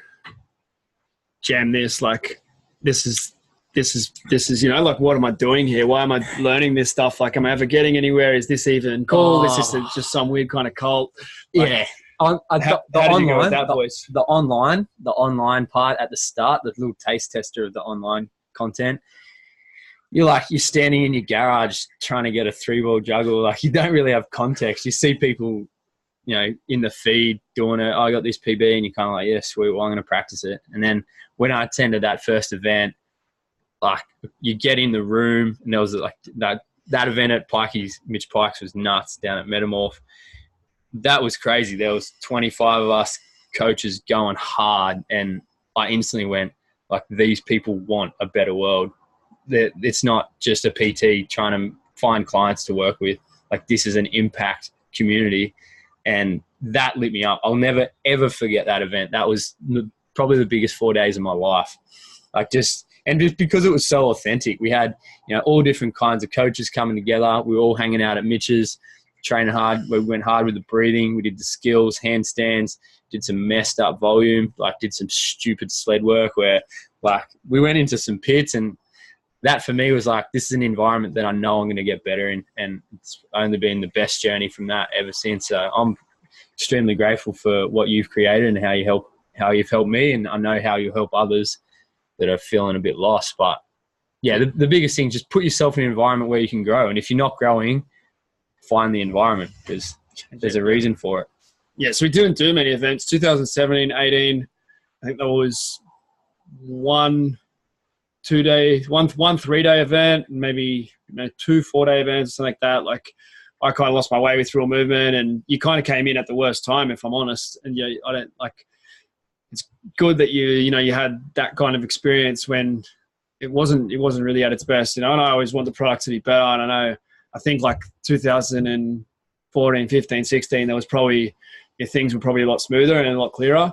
jam this, like this is, like, what am I doing here? Why am I learning this stuff? Like, am I ever getting anywhere? Is this even cool? This is just some weird kind of cult. Like, yeah. How did you go with that voice? The online part at the start, the little taste tester of the online content. You're standing in your garage trying to get a 3-ball juggle. Like you don't really have context. You see people, in the feed doing it. Oh, I got this PB, and you're kind of like, yeah, sweet. Well, I'm going to practice it. And then when I attended that first event, like you get in the room, and there was like that event at Pikey's, Mitch Pikes was nuts down at Metamorph. That was crazy. There was 25 of us coaches going hard, and I instantly went, like, these people want a better world. It's not just a PT trying to find clients to work with. Like, this is an impact community, and that lit me up. I'll never, ever forget that event. That was probably the biggest 4 days of my life. Just because it was so authentic. We had, all different kinds of coaches coming together. We were all hanging out at Mitch's, training hard. We went hard with the breathing. We did the skills, handstands, did some messed up volume, did some stupid sled work where we went into some pits, and that for me was this is an environment that I know I'm going to get better in, and it's only been the best journey from that ever since. So I'm extremely grateful for what you've created and how you've helped me, and I know how you help others. that are feeling a bit lost. But yeah, the biggest thing, just put yourself in an environment where you can grow. And if you're not growing, find the environment, because there's a reason for it. Yeah, so we didn't do many events. 2017, 18, I think there was one 3-day event, and maybe 2 4-day events, something like that. Like, I kind of lost my way with Real Movement, and you kind of came in at the worst time, if I'm honest. And yeah, I don't like. It's good that you had that kind of experience when it wasn't really at its best, And I always want the product to be better. And I think like 2014, 15, 16, there was probably things were probably a lot smoother and a lot clearer.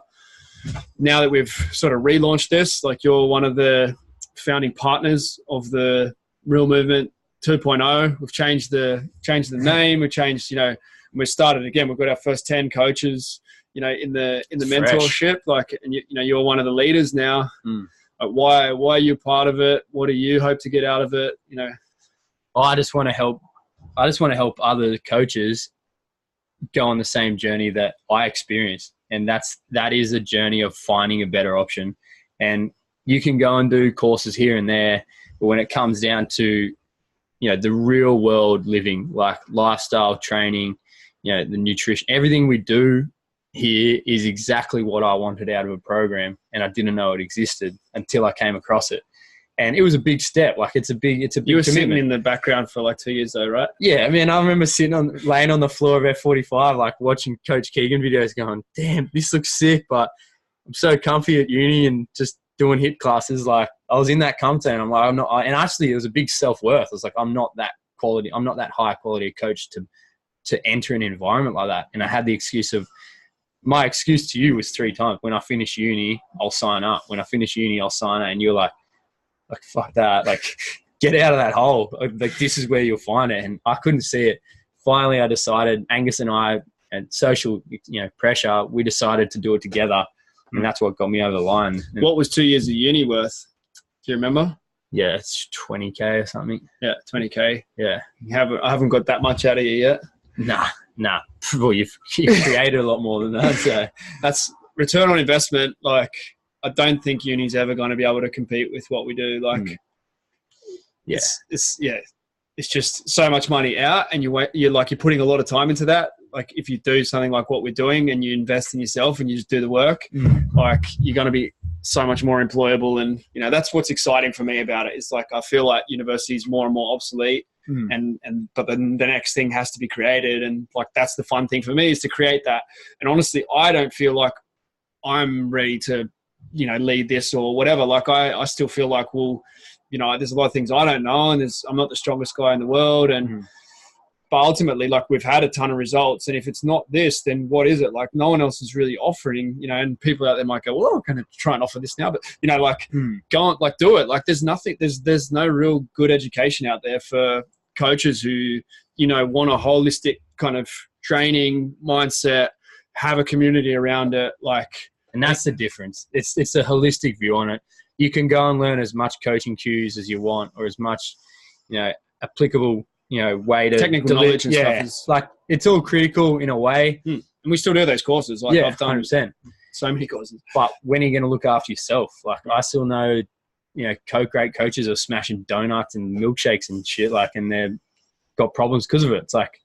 Now that we've sort of relaunched this, like, you're one of the founding partners of the Real Movement 2.0. We've changed the name. We've changed, we started again. We've got our first 10 coaches, in the mentorship. Like, and you're one of the leaders now. Like, why are you part of it? What do you hope to get out of it? I just want to help. I just want to help other coaches go on the same journey that I experienced, and that is a journey of finding a better option. And you can go and do courses here and there, but when it comes down to the real world living, like lifestyle training, the nutrition, everything we do here is exactly what I wanted out of a program, and I didn't know it existed until I came across it. And it was a big step. Like, it's a big You were commitment. sitting in the background for like 2 years though, right? Yeah, I mean, I remember laying on the floor of F45, like watching Coach Keegan videos, going, "Damn, this looks sick," but I'm so comfy at uni and just doing HIIT classes. Like, I was in that comfort, and I'm like, I'm not. And actually, it was a big self-worth. I was like, I'm not that quality. I'm not that high quality coach to enter an environment like that. And I had the excuse of, my excuse to you was 3 times. When I finish uni, I'll sign up. When I finish uni, I'll sign up. And you're like, fuck that. Like, get out of that hole. Like, this is where you'll find it. And I couldn't see it. Finally, I decided, Angus and I, and social, pressure, we decided to do it together. And that's what got me over the line. And what was 2 years of uni worth? Do you remember? Yeah, it's 20K or something. Yeah, 20K. Yeah. I haven't got that much out of you yet. Nah. Well, you've created a lot more than that. So that's return on investment. Like, I don't think uni's ever going to be able to compete with what we do. Like, it's just so much money out, and you're putting a lot of time into that. Like, if you do something like what we're doing and you invest in yourself and you just do the work, like, you're going to be so much more employable. And, that's what's exciting for me about it. It's like, I feel like university is more and more obsolete. But then the next thing has to be created, and like, that's the fun thing for me, is to create that. And honestly, I don't feel like I'm ready to lead this or whatever. Like, I still feel like, there's a lot of things I don't know, and I'm not the strongest guy in the world, and but ultimately, like, we've had a ton of results, and if it's not this, then what is it? Like, no one else is really offering, and people out there might go, well, I'm going to try and offer this now, but go on, like, do it. Like, there's nothing, there's no real good education out there for coaches who want a holistic kind of training mindset, have a community around it, like. And that's the difference. It's a holistic view on it. You can go and learn as much coaching cues as you want, or as much applicable way to technical knowledge and stuff. Is, like, it's all critical in a way. And we still do those courses. Like, I've done 100%. So many courses. But when are you going to look after yourself? Like, I still know, great coaches are smashing donuts and milkshakes and shit, like, and they've got problems because of it. It's like,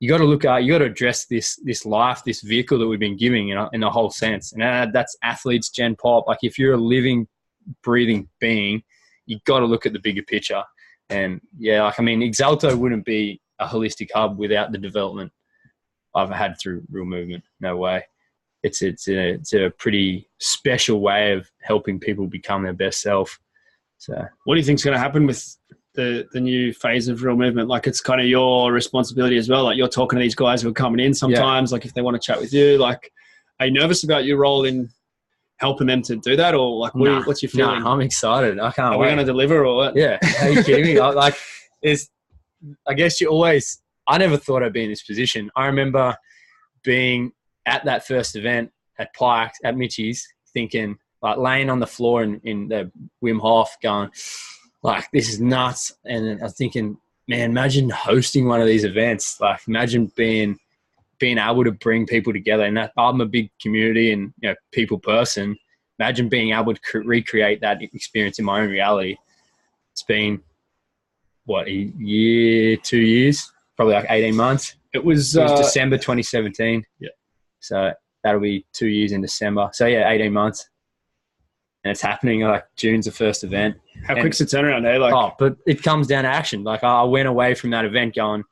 you got to address this life, this vehicle that we've been giving in a whole sense. And that's athletes, Gen Pop. Like, if you're a living, breathing being, you got to look at the bigger picture. And yeah, like, I mean, Exalto wouldn't be a holistic hub without the development I've had through Real Movement. No way. It's a pretty special way of helping people become their best self. So, what do you think is going to happen with the new phase of Real Movement? Like, it's kind of your responsibility as well. Like, you're talking to these guys who are coming in sometimes, like, if they want to chat with you, like, are you nervous about your role in helping them to do that, or like, what's your feeling? I'm excited. I can't wait. Are we going to deliver, or what? Yeah. Are you kidding me? I guess I never thought I'd be in this position. I remember being at that first event at Pikes, at Mitchie's, thinking, like, laying on the floor in the Wim Hof, going, like, this is nuts. And I was thinking, man, imagine hosting one of these events. Like, imagine being able to bring people together. And that, I'm a big community and people person. imagine being able to recreate that experience in my own reality. It's been, what, a year, 2 years, probably like 18 months. It was December 2017. Yeah. So that'll be 2 years in December. So yeah, 18 months. And it's happening, like June's the first event. How quick's the turnaround, eh? But it comes down to action. Like I went away from that event going,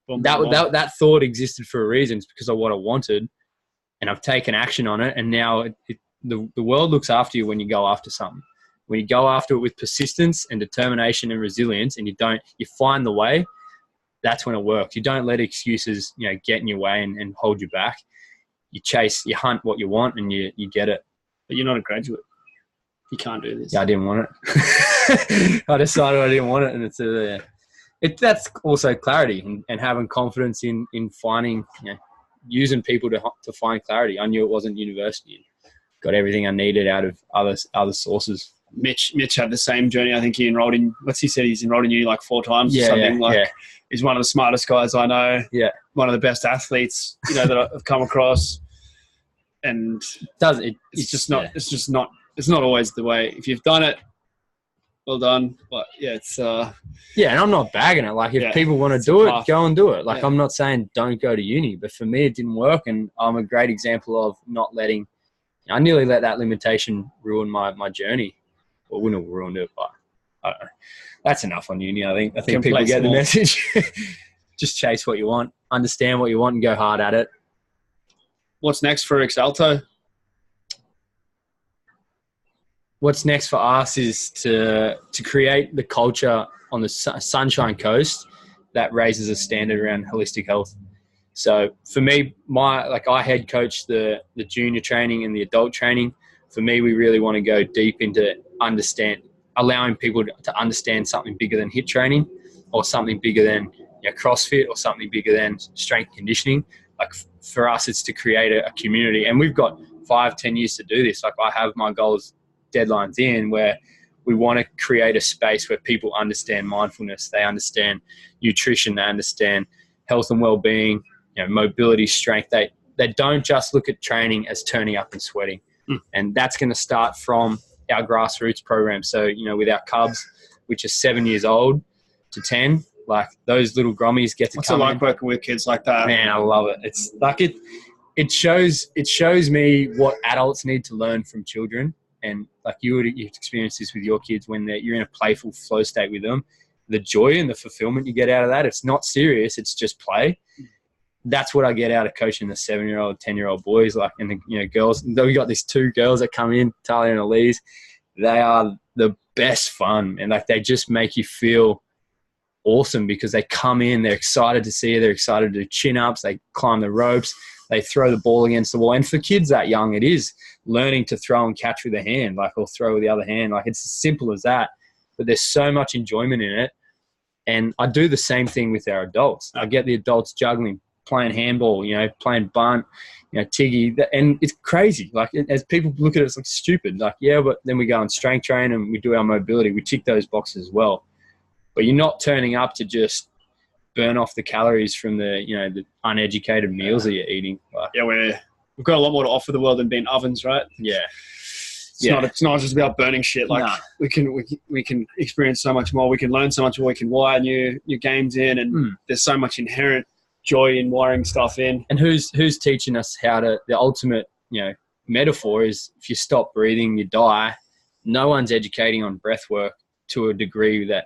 that thought existed for a reason. It's because of what I wanted. And I've taken action on it. And now the world looks after you when you go after something. When you go after it with persistence and determination and resilience, and you find the way, that's when it works. You don't let excuses, get in your way and hold you back. You hunt what you want, and you get it. But you're not a graduate. You can't do this. Yeah, I didn't want it. I decided I didn't want it, and that's also clarity and having confidence in finding, using people to find clarity. I knew it wasn't university. Got everything I needed out of other sources. Mitch had the same journey. I think he enrolled in. What's he said? He's enrolled in uni like 4 times or something. He's one of the smartest guys I know. Yeah, one of the best athletes that I've come across. And it's not always the way. If you've done it, well done. But it's and I'm not bagging it. Like if people want to do it, go and do it. Like I'm not saying don't go to uni, but for me it didn't work, and I'm a great example of not letting. I nearly let that limitation ruin my journey. Well, wouldn't have ruined it, but I don't know. That's enough on uni. I think people get the message. Just chase what you want, understand what you want, and go hard at it. What's next for Exalto? What's next for us is to create the culture on the Sunshine Coast that raises a standard around holistic health. So for me, I head coach the junior training and the adult training. For me, we really want to go deep into allowing people to understand something bigger than HIIT training, or something bigger than CrossFit, or something bigger than strength conditioning. Like for us, it's to create a community, and we've got 5-10 years to do this. Like I have my goals, deadlines in, where we want to create a space where people understand mindfulness, they understand nutrition, they understand health and well-being, mobility, strength. They don't just look at training as turning up and sweating. And that's going to start from our grassroots program. So, with our Cubs, which are 7 years old to 10, like those little grommies get to What's come it like in. working with kids like that? Man, I love it. It's like it shows me what adults need to learn from children. And like you've experienced this with your kids when you're in a playful flow state with them. The joy and the fulfillment you get out of that, it's not serious. It's just play. That's what I get out of coaching the 7-year-old, 10-year-old boys, like, and the girls. We got these 2 girls that come in, Talia and Elise. They are the best fun, and like they just make you feel awesome because they come in, they're excited to see you, they're excited to do chin-ups, they climb the ropes, they throw the ball against the wall. And for kids that young, it is learning to throw and catch with a hand, like, or throw with the other hand. Like it's as simple as that, but there's so much enjoyment in it. And I do the same thing with our adults. I get the adults juggling, playing handball, playing bunt, tiggy, and it's crazy. Like as people look at it, it's like stupid. Like, yeah, but then we go and strength train and we do our mobility. We tick those boxes as well. But you're not turning up to just burn off the calories from the uneducated meals that you're eating. Like, we've got a lot more to offer the world than being ovens, right? Yeah. It's not just about burning shit. Like we can experience so much more. We can learn so much more. We can wire new games in, and there's so much inherent joy in wiring stuff in. And who's teaching us how to? The ultimate metaphor is if you stop breathing, you die. No one's educating on breath work to a degree that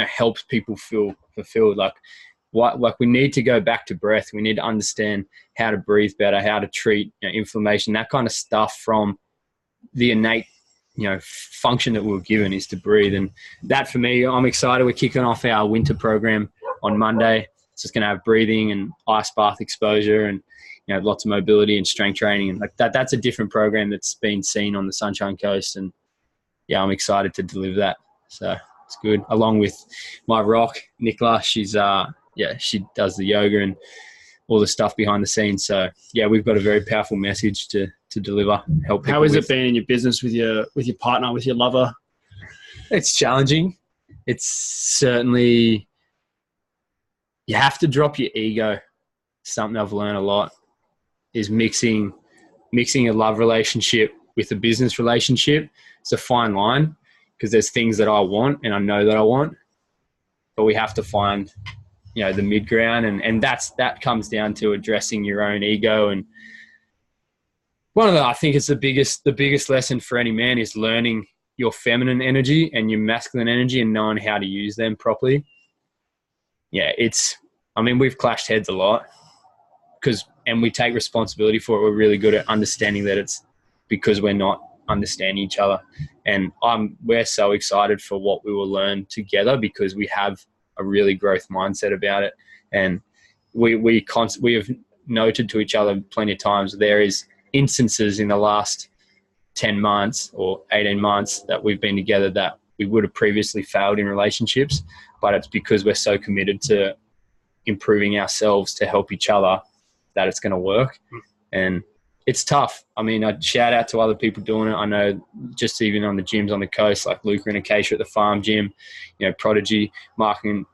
helps people feel fulfilled. Like we need to go back to breath. We need to understand how to breathe better, how to treat inflammation, that kind of stuff from the innate function that we were given is to breathe. And that for me, I'm excited. We're kicking off our winter program on Monday. It's just going to have breathing and ice bath exposure and lots of mobility and strength training, and like that. That's a different program that's been seen on the Sunshine Coast, and I'm excited to deliver that. So it's good. Along with my rock, Nicola, she's she does the yoga and all the stuff behind the scenes. So we've got a very powerful message to deliver. Help people. How has it been in your business with your partner, with your lover? It's challenging. It's certainly, you have to drop your ego. Something I've learned a lot is mixing a love relationship with a business relationship, it's a fine line because there's things that I want and I know that I want, but we have to find, you know, the mid ground, and that comes down to addressing your own ego. And I think it's the biggest lesson for any man is learning your feminine energy and your masculine energy and knowing how to use them properly. Yeah, we've clashed heads a lot and we take responsibility for it. We're really good at understanding that it's because we're not understanding each other. And we're so excited for what we will learn together because we have a really growth mindset about it. And we have noted to each other plenty of times there is instances in the last 10 months or 18 months that we've been together that we would have previously failed in relationships, but it's because we're so committed to improving ourselves to help each other that it's going to work. And it's tough. I mean, I'd shout out to other people doing it. I know just even on the gyms on the coast, like Luca and Acacia at the farm gym, you know, Prodigy, Mark and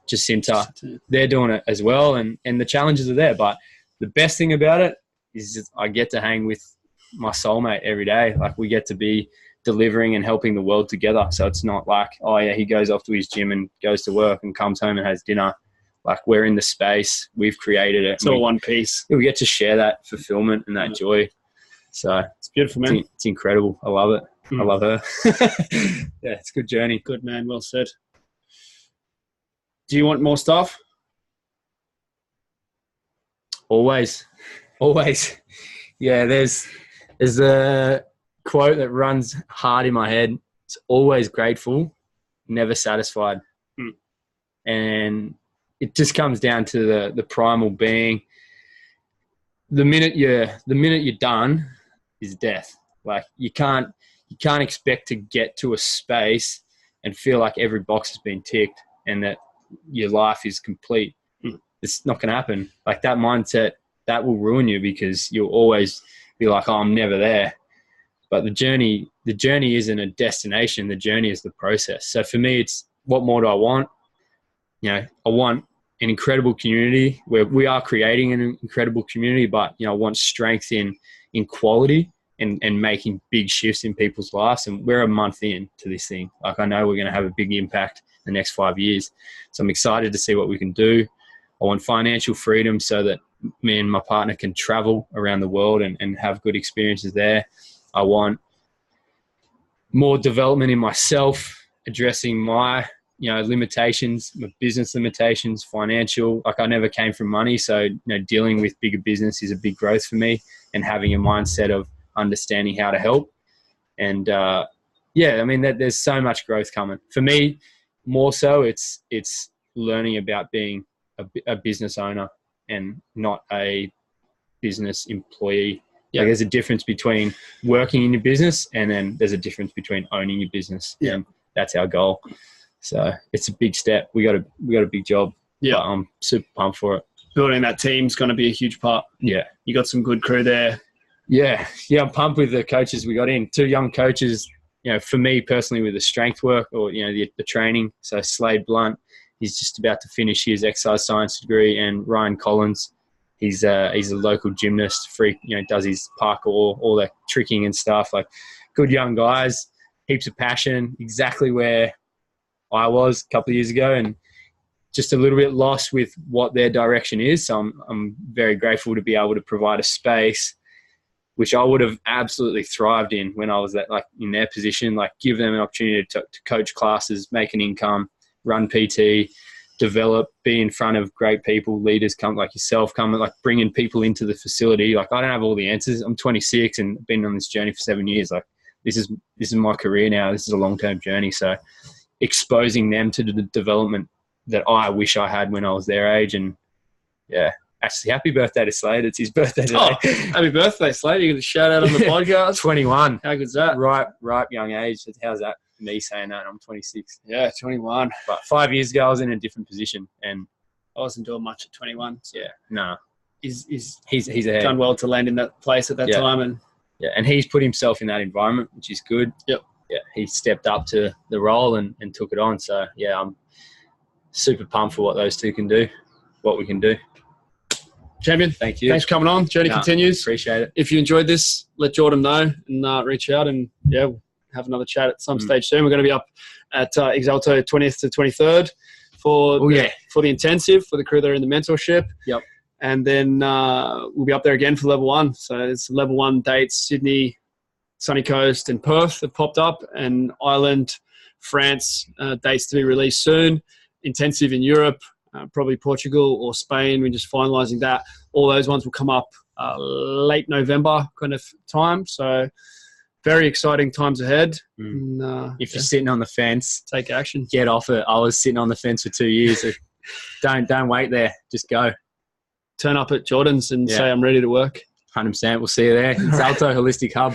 Jacinta, they're doing it as well. And the challenges are there. But the best thing about it is just I get to hang with my soulmate every day. Like we get to be delivering and helping the world together. So it's not like, oh yeah, he goes off to his gym and goes to work and comes home and has dinner. Like we're in the space, we've created it. It's all one piece. We get to share that fulfillment and that joy. So it's beautiful, man. It's incredible. I love it. I love her. Yeah, it's a good journey. Good, man. Well said. Do you want more stuff? Always. Yeah, there's a quote that runs hard in my head. It's always grateful, never satisfied. And it just comes down to the primal being. The minute you're done is death. Like you can't expect to get to a space and feel like every box has been ticked and that your life is complete. It's not going to happen. Like that mindset, that will ruin you because you'll always be like, oh, I'm never there. But the journey isn't a destination. The journey is the process. So for me, it's what more do I want? You know, I want an incredible community where we are creating an incredible community, but, you know, I want strength in quality and making big shifts in people's lives. And we're a month in to this thing. Like I know we're going to have a big impact in the next 5 years. So I'm excited to see what we can do. I want financial freedom so that me and my partner can travel around the world and have good experiences there. I want more development in myself, addressing my, you know, limitations, my business limitations, financial. Like I never came from money. So, you know, dealing with bigger business is a big growth for me and having a mindset of understanding how to help. And yeah, I mean, there's so much growth coming. For me, more so it's learning about being a business owner and not a business employee. Yeah. Like there's a difference between working in your business and then there's a difference between owning your business. Yeah. And that's our goal. So it's a big step. We got a big job. Yeah. I'm super pumped for it. Building that team's going to be a huge part. Yeah. You got some good crew there. Yeah. Yeah. I'm pumped with the coaches we got in. 2 young coaches, you know, for me personally with the strength work or, you know, the training. So Slade Blunt, he's just about to finish his exercise science degree, and Ryan Collins, he's a local gymnast, freak, you know, does his parkour, all that tricking and stuff. Like good young guys, heaps of passion, exactly where I was a couple of years ago, and just a little bit lost with what their direction is. So I'm very grateful to be able to provide a space which I would have absolutely thrived in when I was in their position, like give them an opportunity to coach classes, make an income, run PT, develop, be in front of great people, leaders come like yourself, like bringing people into the facility. Like I don't have all the answers. I'm 26 and been on this journey for 7 years. Like this is my career now. This is a long-term journey. So exposing them to the development that I wish I had when I was their age. And yeah, actually happy birthday to Slade. It's his birthday today. Oh, happy birthday, Slade. You get a shout out on the podcast. 21. How good's that? Ripe young age. How's that? Me saying that I'm 26. Yeah, 21. But 5 years ago I was in a different position and I wasn't doing much at 21. So yeah, no. He's ahead. Done well to land in that place at that time, and and he's put himself in that environment, which is good. Yep. Yeah, he stepped up to the role and took it on. So yeah, I'm super pumped for what those two can do, what we can do. champion. Thank you. Thanks for coming on. Journey continues. Appreciate it. If you enjoyed this, let Jordan know and reach out, and we'll have another chat at some stage soon. We're going to be up at Exalto 20th to 23rd for the intensive for the crew that are in the mentorship. Yep. And then we'll be up there again for level 1. So it's level 1 dates: Sydney, Sunny Coast, and Perth have popped up, and Ireland, France dates to be released soon. Intensive in Europe, probably Portugal or Spain. We're just finalising that. All those ones will come up late November kind of time. So very exciting times ahead. And, if you're sitting on the fence, take action. Get off it. I was sitting on the fence for 2 years. So don't wait there. Just go. Turn up at Jordan's and say, I'm ready to work. 100%. We'll see you there. Exalto Holistic Hub.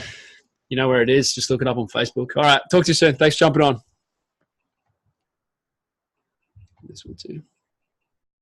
You know where it is. Just look it up on Facebook. All right. Talk to you soon. Thanks for jumping on. This one too.